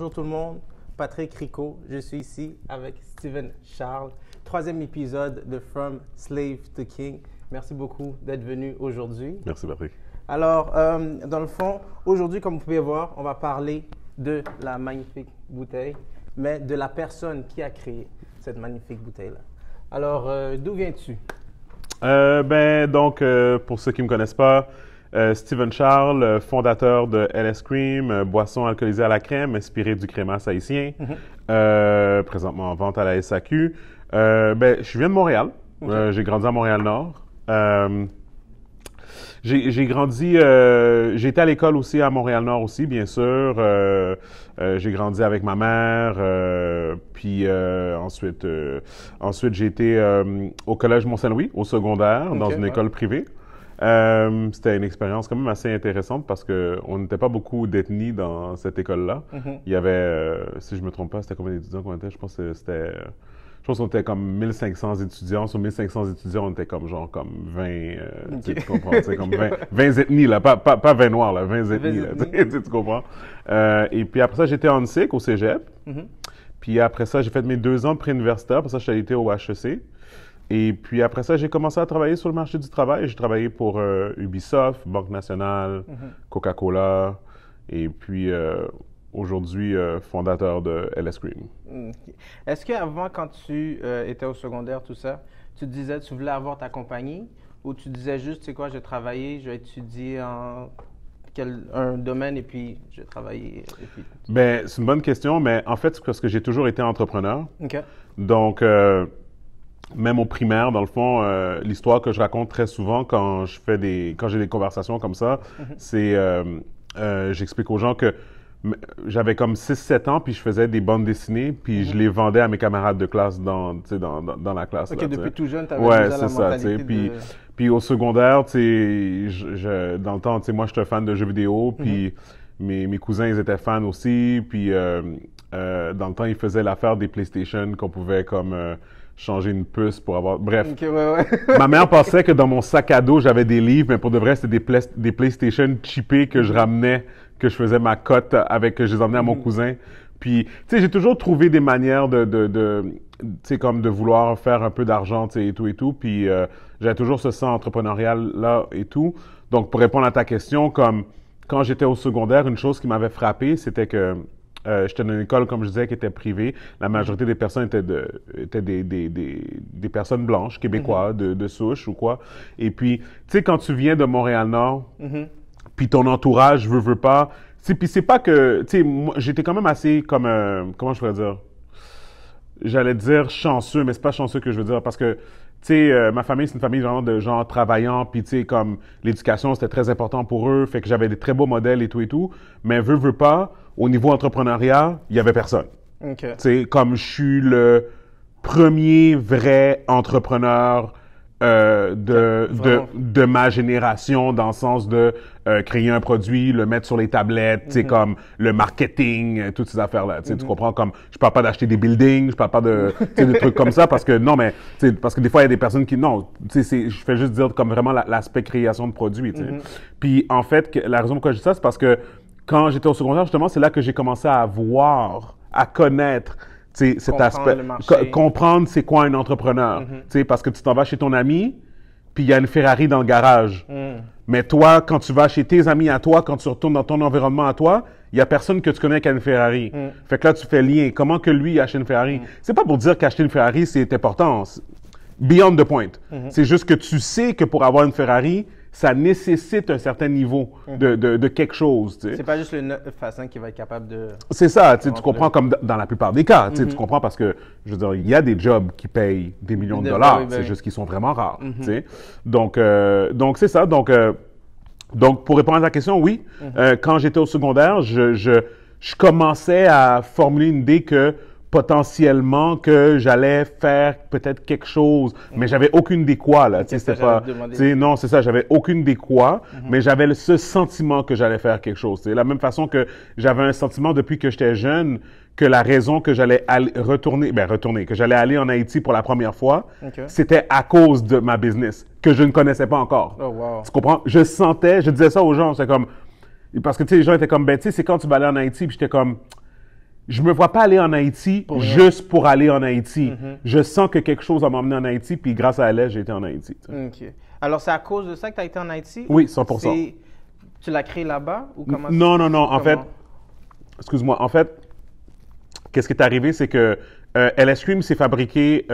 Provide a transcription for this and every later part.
Bonjour tout le monde, Patrick Rico, je suis ici avec Steven Charles, troisième épisode de From Slave to King. Merci beaucoup d'être venu aujourd'hui. Merci Patrick. Alors, dans le fond, aujourd'hui, comme vous pouvez voir, on va parler de la magnifique bouteille, mais de la personne qui a créé cette magnifique bouteille-là. Alors, d'où viens-tu? Pour ceux qui ne me connaissent pas, Steven Charles, fondateur de LS Cream, boisson alcoolisée à la crème, inspirée du crémasse haïtien, présentement en vente à la SAQ. Je viens de Montréal. Okay. J'ai grandi à Montréal-Nord. J'ai grandi, j'ai été à l'école aussi à Montréal-Nord aussi, bien sûr. J'ai grandi avec ma mère, ensuite j'ai été au Collège Mont-Saint-Louis, au secondaire, dans une école privée. C'était une expérience quand même assez intéressante parce qu'on n'était pas beaucoup d'ethnies dans cette école-là. Il y avait, si je me trompe pas, c'était combien d'étudiants qu'on était? Je pense qu'on était comme 1500 étudiants. Sur 1500 étudiants, on était comme 20, tu comprends? Comme 20 ethnies, là. Pas 20 noirs, là. 20 ethnies, là. Tu comprends? Et puis après ça, j'étais en SIC, au cégep. Puis après ça, j'ai fait mes 2 ans de préuniversitaire. Après ça, je suis allé au HEC. Et puis après ça, j'ai commencé à travailler sur le marché du travail. J'ai travaillé pour Ubisoft, Banque Nationale, Coca-Cola. Et puis aujourd'hui, fondateur de LS Cream. Est-ce qu'avant, quand tu étais au secondaire, tout ça, tu te disais tu voulais avoir ta compagnie ou tu disais juste, tu sais quoi, je vais travailler, je vais étudier un domaine et puis je vais travailler? C'est une bonne question, mais en fait, c'est parce que j'ai toujours été entrepreneur. Okay. Donc, même au primaire, dans le fond, l'histoire que je raconte très souvent quand j'ai des conversations comme ça, c'est, j'explique aux gens que j'avais comme 6-7 ans, puis je faisais des bandes dessinées, puis je les vendais à mes camarades de classe dans la classe. OK, là, depuis tout jeune, tu avais déjà la mentalité Puis au secondaire, dans le temps, moi, j'étais fan de jeux vidéo, puis mes cousins, ils étaient fans aussi, puis dans le temps, ils faisaient l'affaire des PlayStation qu'on pouvait comme changer une puce pour avoir... Bref. Okay, ouais. Ma mère pensait que dans mon sac à dos, j'avais des livres, mais pour de vrai, c'était des PlayStation chippés que je ramenais, que je faisais ma cote avec, que je les emmenais à mon cousin. Puis, tu sais, j'ai toujours trouvé des manières tu sais, comme de vouloir faire un peu d'argent, tu sais, et tout. Puis, j'avais toujours ce sens entrepreneurial-là et tout. Donc, pour répondre à ta question, comme quand j'étais au secondaire, une chose qui m'avait frappé, c'était que j'étais dans une école, comme je disais, qui était privée. La majorité des personnes étaient des personnes blanches, québécois, de souche ou quoi. Et puis, tu sais, quand tu viens de Montréal-Nord, puis ton entourage veut pas. Puis c'est pas que, tu sais, moi, j'étais quand même assez comme, comment je pourrais dire? J'allais dire chanceux, mais c'est pas chanceux que je veux dire parce que, tu sais, ma famille, c'est une famille genre de gens travaillants, puis tu sais, comme l'éducation, c'était très important pour eux, fait que j'avais des très beaux modèles et tout, mais veut pas, au niveau entrepreneuriat, il y avait personne. Okay. Tu sais, comme je suis le premier vrai entrepreneur de ma génération, dans le sens de créer un produit, le mettre sur les tablettes, tu sais, comme le marketing, toutes ces affaires-là. Tu comprends, comme je parle pas d'acheter des buildings, je parle pas de trucs comme ça, parce que non, mais parce que des fois il y a des personnes qui je fais juste dire comme vraiment l'aspect création de produits. Puis en fait, la raison pourquoi je dis ça, c'est parce que quand j'étais au secondaire, justement, c'est là que j'ai commencé à voir, à connaître cet aspect, comprendre c'est quoi un entrepreneur, parce que tu t'en vas chez ton ami, puis il y a une Ferrari dans le garage. Mais toi, quand tu vas chez tes amis à toi, quand tu retournes dans ton environnement à toi, il y a personne que tu connais qui a une Ferrari. Fait que là, tu fais lien. Comment que lui achète une Ferrari? C'est pas pour dire qu'acheter une Ferrari, c'est important. Beyond the point. C'est juste que tu sais que pour avoir une Ferrari, ça nécessite un certain niveau de quelque chose. Tu sais. C'est pas juste le 9 qui va être capable de... C'est ça, tu comprends comme dans la plupart des cas. Tu comprends parce que, je veux dire, il y a des jobs qui payent des millions de dollars. C'est juste qu'ils sont vraiment rares. Tu sais. Donc c'est ça. Donc, pour répondre à ta question, oui. Quand j'étais au secondaire, je commençais à formuler une idée que potentiellement que j'allais faire peut-être quelque chose, mais j'avais aucune idée quoi, là. Tu sais, c'était pas, non, c'est ça, j'avais aucune idée quoi, mais j'avais ce sentiment que j'allais faire quelque chose. C'est la même façon que j'avais un sentiment depuis que j'étais jeune que la raison que j'allais que j'allais aller en Haïti pour la première fois, c'était à cause de ma business que je ne connaissais pas encore. Oh, wow. Tu comprends? Je disais ça aux gens, c'est comme, parce que tu sais, les gens étaient comme, tu sais, c'est quand tu vas aller en Haïti, puis j'étais comme, je me vois pas aller en Haïti juste pour aller en Haïti. Je sens que quelque chose va m'emmener en Haïti, puis grâce à LS, j'ai été en Haïti. OK. Alors, c'est à cause de ça que tu as été en Haïti? Oui, 100%. Tu l'as créé là-bas ou comment? Non. En fait, excuse-moi. En fait, qu'est-ce qui est arrivé, c'est que LS Cream s'est fabriqué.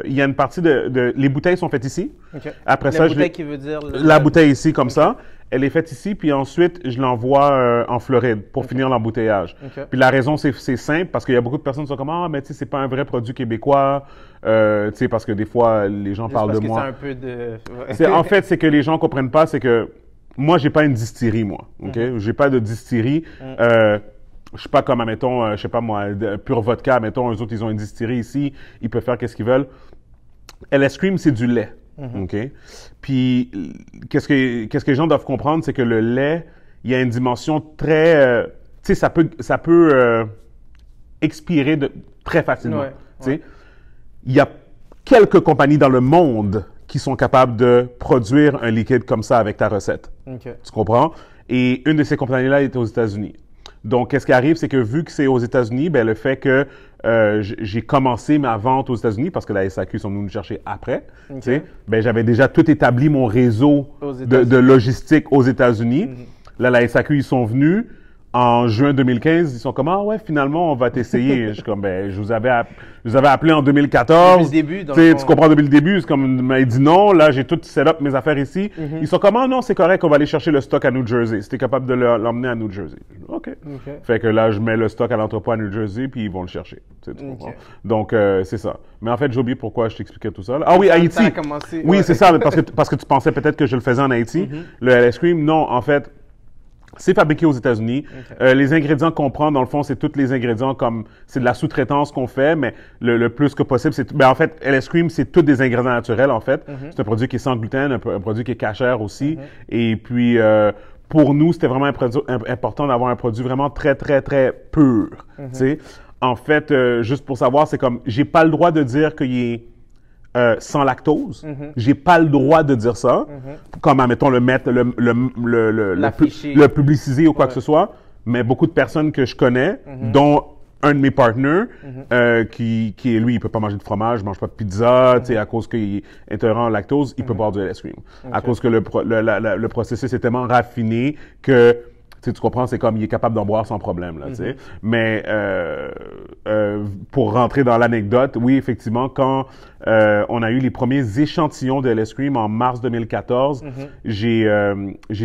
Il y a une partie les bouteilles sont faites ici. Okay. Après la ça, bouteille qui veut dire la bouteille ici comme ça. Elle est faite ici, puis ensuite je l'envoie en Floride pour finir l'embouteillage. Puis la raison c'est simple parce qu'il y a beaucoup de personnes qui sont comme mais tu sais c'est pas un vrai produit québécois. Tu sais parce que des fois les gens parlent de moi. C'est un peu de. En fait c'est que les gens comprennent pas, c'est que moi j'ai pas une distillerie moi. Ok, j'ai pas de distillerie. Je suis pas comme, admettons, je sais pas moi, Pure Vodka, admettons, eux autres, ils ont une distillerie ici, ils peuvent faire qu'est-ce qu'ils veulent. LS Cream, c'est du lait, OK? Puis, qu'est-ce que les gens doivent comprendre, c'est que le lait, il y a une dimension très... tu sais, ça peut expirer très facilement, tu sais. Il y a quelques compagnies dans le monde qui sont capables de produire un liquide comme ça avec ta recette. Tu comprends? Et une de ces compagnies-là est aux États-Unis. Donc, qu'est-ce qui arrive, c'est que vu que c'est aux États-Unis, ben le fait que j'ai commencé ma vente aux États-Unis, parce que la SAQ sont venus me chercher après, tu sais, ben j'avais déjà tout établi mon réseau de logistique aux États-Unis. Là, la SAQ, ils sont venus. En juin 2015, ils sont comme ouais, finalement, on va t'essayer. Je suis comme je vous avais appelé en 2014. Depuis le début, tu comprends depuis le début. C'est comme il dit non. Là, j'ai tout set up mes affaires ici. Ils sont comme non, c'est correct. On va aller chercher le stock à New Jersey. Si t'es capable de l'emmener à New Jersey, OK. Fait que là, je mets le stock à l'entrepôt à New Jersey, puis ils vont le chercher. Tu comprends? Donc c'est ça. Mais en fait, j'ai oublié pourquoi je t'expliquais tout ça. Là. Ah oui, Haïti. Ça a commencé, oui, c'est ça. Parce que tu pensais peut-être que je le faisais en Haïti. Le LS Cream, non, en fait. C'est fabriqué aux États-Unis. Les ingrédients qu'on prend, dans le fond, c'est tous les ingrédients comme c'est de la sous-traitance qu'on fait, mais le plus que possible, c'est en fait LS Cream, c'est tous des ingrédients naturels en fait. C'est un produit qui est sans gluten, un produit qui est cachère aussi. Et puis pour nous, c'était vraiment important d'avoir un produit vraiment très très très pur. Tu sais, en fait, juste pour savoir, c'est comme j'ai pas le droit de dire qu'il est sans lactose. J'ai pas le droit de dire ça. Comme, admettons, le mettre, le publiciser ou quoi que ce soit. Mais beaucoup de personnes que je connais, dont un de mes partners, qui lui, il peut pas manger de fromage, il mange pas de pizza, tu sais, à cause qu'il est intolérant au lactose, il peut boire du LS Cream. À cause que le processus est tellement raffiné que tu comprends, c'est comme il est capable d'en boire sans problème là, tu sais. Mais pour rentrer dans l'anecdote, oui, effectivement, quand on a eu les premiers échantillons de LS Cream en mars 2014, j'ai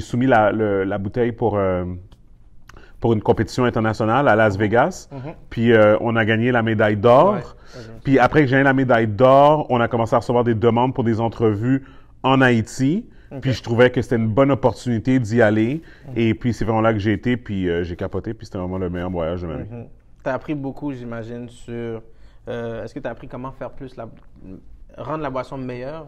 soumis la bouteille pour une compétition internationale à Las Vegas. Puis on a gagné la médaille d'or. Puis après que j'ai gagné la médaille d'or, on a commencé à recevoir des demandes pour des entrevues en Haïti. Puis je trouvais que c'était une bonne opportunité d'y aller. Et puis c'est vraiment là que j'ai été, puis j'ai capoté, puis c'était vraiment le meilleur voyage de ma vie. Tu as appris beaucoup, j'imagine, sur... est-ce que tu as appris comment faire rendre la boisson meilleure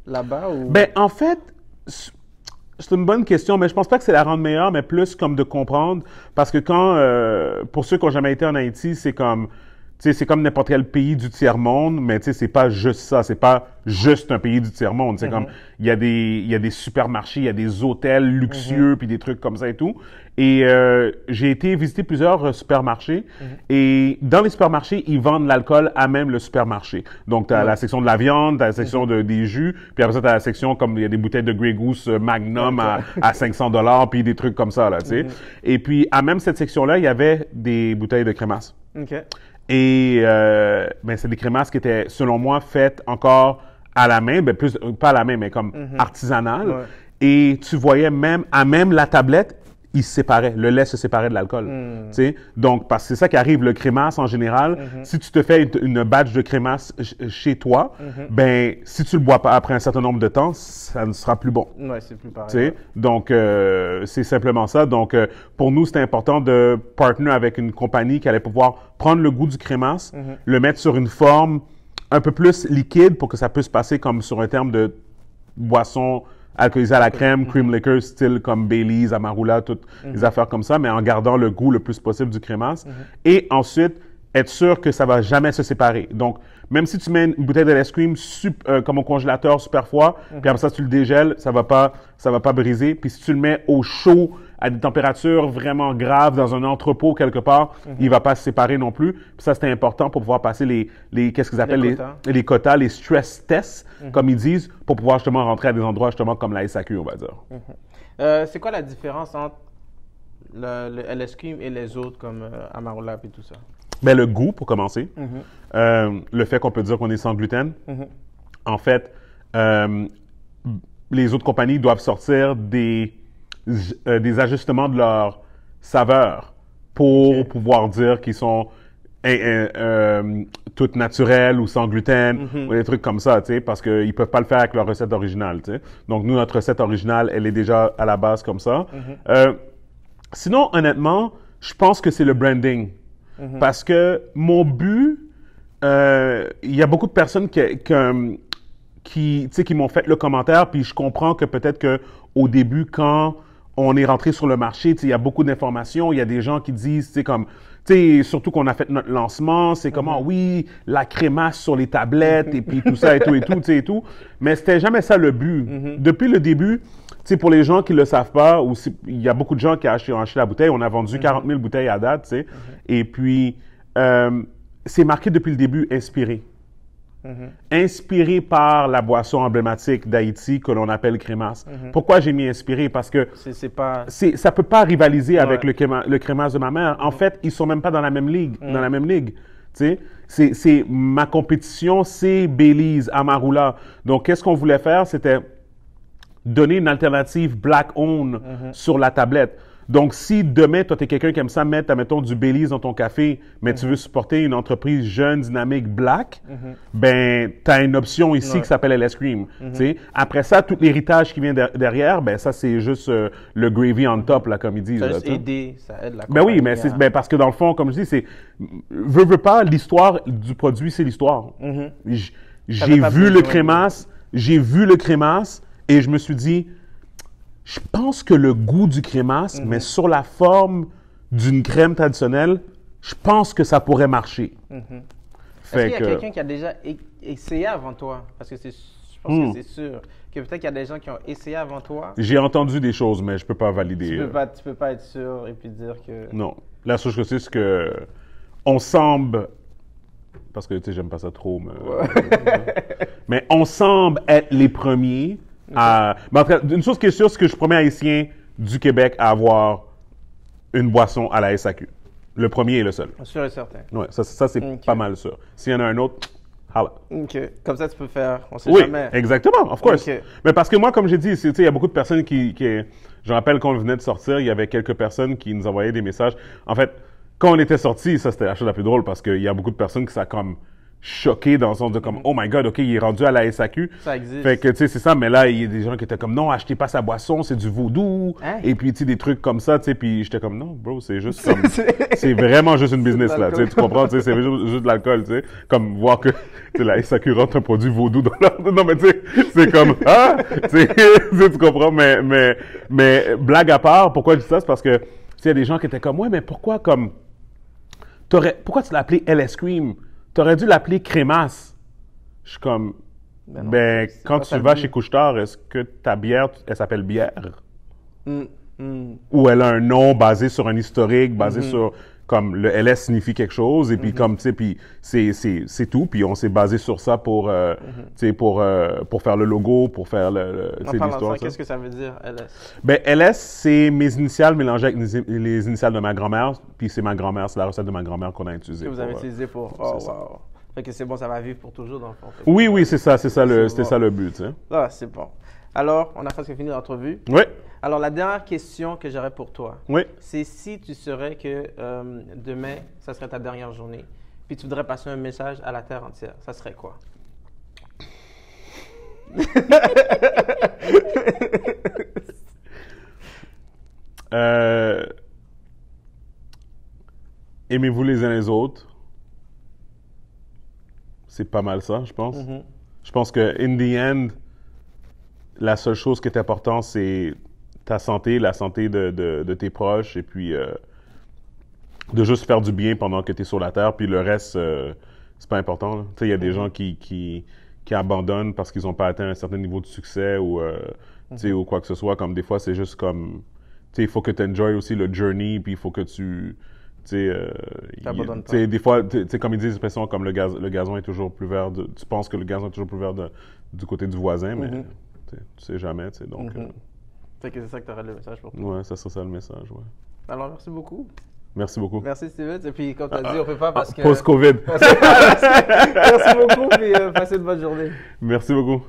là-bas? Ou... Ben en fait, c'est une bonne question, mais je pense pas que c'est la rendre meilleure, mais plus comme de comprendre. Parce que pour ceux qui n'ont jamais été en Haïti, c'est comme... Tu sais, c'est comme n'importe quel pays du tiers-monde, mais tu sais, c'est pas juste ça. C'est pas juste un pays du tiers-monde. C'est comme, il y a des supermarchés, il y a des hôtels luxueux, puis des trucs comme ça et tout. Et j'ai été visiter plusieurs supermarchés. Et dans les supermarchés, ils vendent l'alcool à même le supermarché. Donc, tu as la section de la viande, tu as la section des jus, puis après ça, tu as la section comme il y a des bouteilles de Grey Goose Magnum à $500, puis des trucs comme ça, là, tu sais. Et puis, à même cette section-là, il y avait des bouteilles de crémasse. Et ben, c'est des crémasses qui étaient, selon moi, faites encore à la main, ben plus pas à la main, mais comme artisanales. Et tu voyais même la tablette, il se séparait, le lait se séparait de l'alcool. Tu sais, donc parce que c'est ça qui arrive, le crémasse en général. Si tu te fais une batch de crémasse chez toi, ben si tu le bois pas après un certain nombre de temps, ça ne sera plus bon. Ouais, c'est plus pareil. Tu sais, donc c'est simplement ça. Donc pour nous, c'était important de partner avec une compagnie qui allait pouvoir prendre le goût du crémasse, le mettre sur une forme un peu plus liquide pour que ça puisse passer comme sur un terme de boisson alcoolisé à la crème, cream liquor, style comme Baileys, Amarula, toutes les affaires comme ça, mais en gardant le goût le plus possible du crémasse. Et ensuite, être sûr que ça va jamais se séparer. Donc, même si tu mets une bouteille de l'ice cream comme au congélateur super froid, puis après ça, tu le dégèles, ça va pas briser. Puis si tu le mets au chaud, à des températures vraiment graves, dans un entrepôt quelque part, il va pas se séparer non plus. Puis ça, c'est important pour pouvoir passer qu'est-ce qu'ils appellent les quotas, les stress tests, comme ils disent, pour pouvoir justement rentrer à des endroits justement comme la SAQ, on va dire. C'est quoi la différence entre le LS Cream et les autres comme Amarula et tout ça? Ben, le goût, pour commencer. Le fait qu'on peut dire qu'on est sans gluten. En fait, les autres compagnies doivent sortir des ajustements de leur saveur pour pouvoir dire qu'ils sont toutes naturelles ou sans gluten ou des trucs comme ça, tu sais, parce qu'ils peuvent pas le faire avec leur recette originale, tu sais. Donc, nous, notre recette originale, elle est déjà à la base comme ça. Sinon, honnêtement, je pense que c'est le branding. Parce que mon but, il y a beaucoup de personnes qui m'ont fait le commentaire, puis je comprends que peut-être qu'au début, quand on est rentré sur le marché, il y a beaucoup d'informations, il y a des gens qui disent, surtout qu'on a fait notre lancement, c'est comment, oui, la crémasse sur les tablettes, et puis tout ça, et tout. Mais c'était jamais ça le but. Depuis le début, pour les gens qui le savent pas, ou il y a beaucoup de gens qui ont acheté la bouteille, on a vendu 40 000 bouteilles à date, tu sais. Et puis, c'est marqué depuis le début, inspiré. Inspiré par la boisson emblématique d'Haïti que l'on appelle crémasse. Pourquoi j'ai mis inspiré? Parce que ça peut pas rivaliser avec le crémasse de ma mère. En fait, ils sont même pas dans la même ligue. Tu sais, c'est ma compétition, c'est Belize, Amarula. Donc, qu'est-ce qu'on voulait faire? C'était donner une alternative black owned sur la tablette. Donc, si demain, toi, tu es quelqu'un qui aime ça mettre, mettons, du Belize dans ton café, mais tu veux supporter une entreprise jeune, dynamique, black, ben, tu as une option ici qui s'appelle LS Cream. Après ça, tout l'héritage qui vient derrière, ben, ça, c'est juste le gravy on top, là, comme ils disent. Ça, ça aide la ben oui, mais c'est parce que dans le fond, comme je dis, c'est veux pas, l'histoire du produit, c'est l'histoire. J'ai vu le crémasse, et je me suis dit, je pense que le goût du crémasse, mais sur la forme d'une crème traditionnelle, je pense que ça pourrait marcher. Est-ce qu'il y a quelqu'un qui a déjà essayé avant toi? Parce que je pense que c'est sûr que peut-être qu'il y a des gens qui ont essayé avant toi. J'ai entendu des choses, mais je peux pas valider. Tu peux pas être sûr et puis dire que... Non. La seule chose que c'est que on semble... Parce que, tu sais, j'aime pas ça trop, mais on semble être les premiers mais en tout cas, une chose qui est sûre, c'est que je suis le premier Haïtien du Québec à avoir une boisson à la SAQ. Le premier et le seul. Sûr et certain. Oui, ça c'est pas mal sûr. S'il y en a un autre, holla. OK. Comme ça, tu peux faire, on sait oui, jamais. Exactement, of course. Mais parce que moi, comme j'ai dit, il y a beaucoup de personnes je rappelle qu'on venait de sortir, il y avait quelques personnes qui nous envoyaient des messages. En fait, quand on était sortis, ça c'était la chose la plus drôle parce qu'il y a beaucoup de personnes qui sont comme choqué dans le sens de comme oh my god, ok, il est rendu à la SAQ. Ça existe. Fait que tu sais c'est ça, mais là il y a des gens qui étaient comme non, achetez pas sa boisson, c'est du vaudou. Et puis tu sais des trucs comme ça, tu sais, puis j'étais comme non bro, c'est juste comme c'est vraiment juste une business là, tu comprends, tu sais, c'est juste de l'alcool, tu sais, comme voir que la SAQ rentre un produit vaudou dans leur... non mais tu sais c'est comme tu comprends, mais blague à part, pourquoi je dis ça, c'est parce que tu sais il y a des gens qui étaient comme ouais mais pourquoi tu l'as appelé LS Cream? T'aurais dû l'appeler crémasse. Je suis comme, quand tu vas chez Couche-Tard, est-ce que ta bière, elle s'appelle bière? Ou elle a un nom basé sur un historique, basé sur, comme le LS signifie quelque chose, et puis comme, tu sais, puis c'est tout, puis on s'est basé sur ça pour, tu sais, pour faire le logo, pour faire l'histoire. Qu'est-ce que ça veut dire, LS? Ben, LS, c'est mes initiales mélangées avec les initiales de ma grand-mère, puis c'est la recette de ma grand-mère qu'on a utilisée. Que vous avez utilisé pour... Oh, wow. Fait que c'est bon, ça va vivre pour toujours, dans le fond. Oui, c'était ça le but, tu sais. Ah, c'est bon. Alors, on a presque fini l'entrevue. Oui. Alors, la dernière question que j'aurais pour toi, c'est si tu saurais que demain, ça serait ta dernière journée, puis tu voudrais passer un message à la Terre entière, ça serait quoi? Aimez-vous les uns les autres. C'est pas mal ça, je pense. Je pense que, in the end, la seule chose qui est importante, c'est ta santé, la santé de tes proches, et puis de juste faire du bien pendant que tu es sur la terre, puis le reste, c'est pas important. Là. Tu sais, il y a des gens qui abandonnent parce qu'ils n'ont pas atteint un certain niveau de succès ou, tu sais, ou quoi que ce soit. Comme des fois, c'est juste comme, tu sais, il faut que tu enjoy aussi le journey, puis il faut que tu sais, T'abandonnes tu sais, pas. des fois, tu sais, comme ils disent l'expression, comme le gazon est toujours plus vert, tu penses que le gazon est toujours plus vert du côté du voisin, mais tu sais jamais, tu sais, donc, Fait que c'est ça que tu aurais le message pour toi. ouais, ça serait ça le message, ouais. Alors, merci beaucoup. Merci beaucoup. Merci, Steven. Et puis, comme tu as dit, on peut pas parce que... Post-COVID. Merci beaucoup, puis passez une bonne journée. Merci beaucoup.